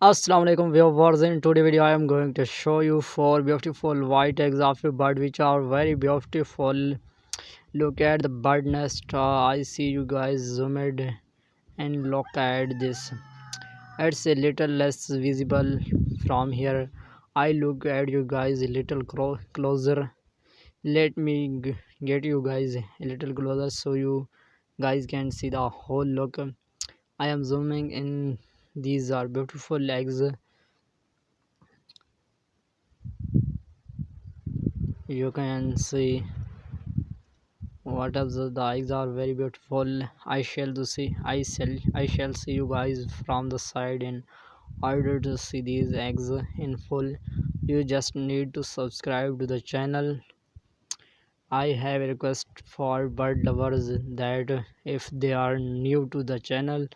Assalamu alaikum viewers. In today's video I am going to show you four beautiful white eggs of a bird which are very beautiful. Look at the bird nest. I see you guys zoomed and look at this. It's a little less visible from here. I look at you guys a little closer. Let me get you guys a little closer so you guys can see the whole look. I am zooming in. These are beautiful eggs. You can see what else. The eyes are very beautiful. I shall see you guys from the side in order to see these eggs in full. You just need to subscribe to the channel. I have a request for bird lovers that if they are new to the channel,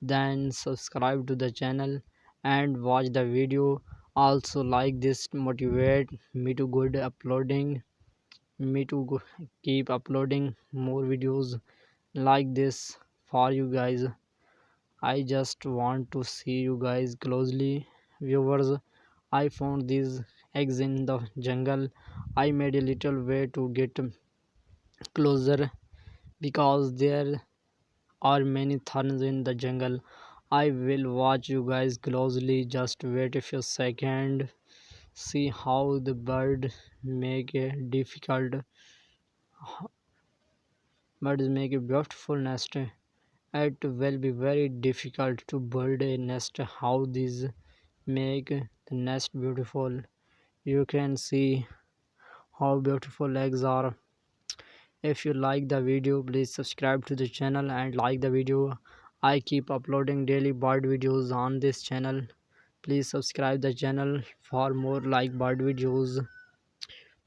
then subscribe to the channel and watch the video. Also like this motivate me to good uploading me to keep uploading more videos like this for you guys. I just want to see you guys closely. Viewers, I found these eggs in the jungle. I made a little way to get closer because there are many thorns in the jungle. I will watch you guys closely. Just wait a few seconds. See how the bird make a difficult birds make a beautiful nest. It will be very difficult to build a nest. How these make the nest beautiful. You can see how beautiful eggs are. If you like the video, please subscribe to the channel and like the video. I keep uploading daily bird videos on this channel. Please subscribe the channel for more like bird videos.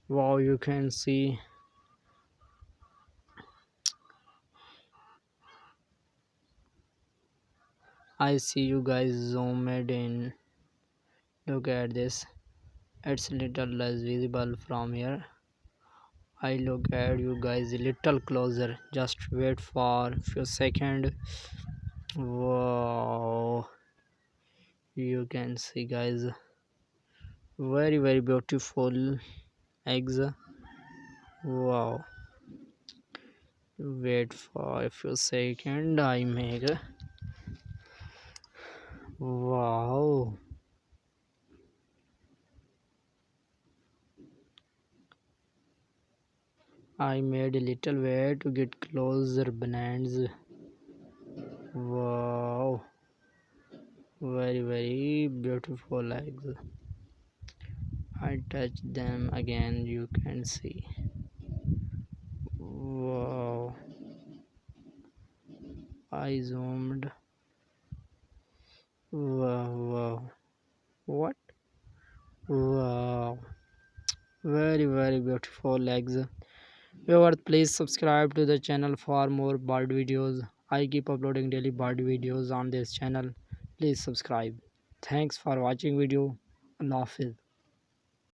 Wow, you can see. I see you guys zoomed in. Look at this. It's little less visible from here. I look at you guys a little closer. Just wait for a few seconds. Wow, you can see guys, very beautiful eggs. Wow, wait for a few seconds. Wow, I made a little way to get closer bananas. Wow, very beautiful eggs. I touch them again, you can see. Wow, I zoomed. Wow, what? Wow, very beautiful eggs. Viewers, please subscribe to the channel for more bird videos. I keep uploading daily bird videos on this channel. Please subscribe. Thanks for watching video. Allah Hafiz.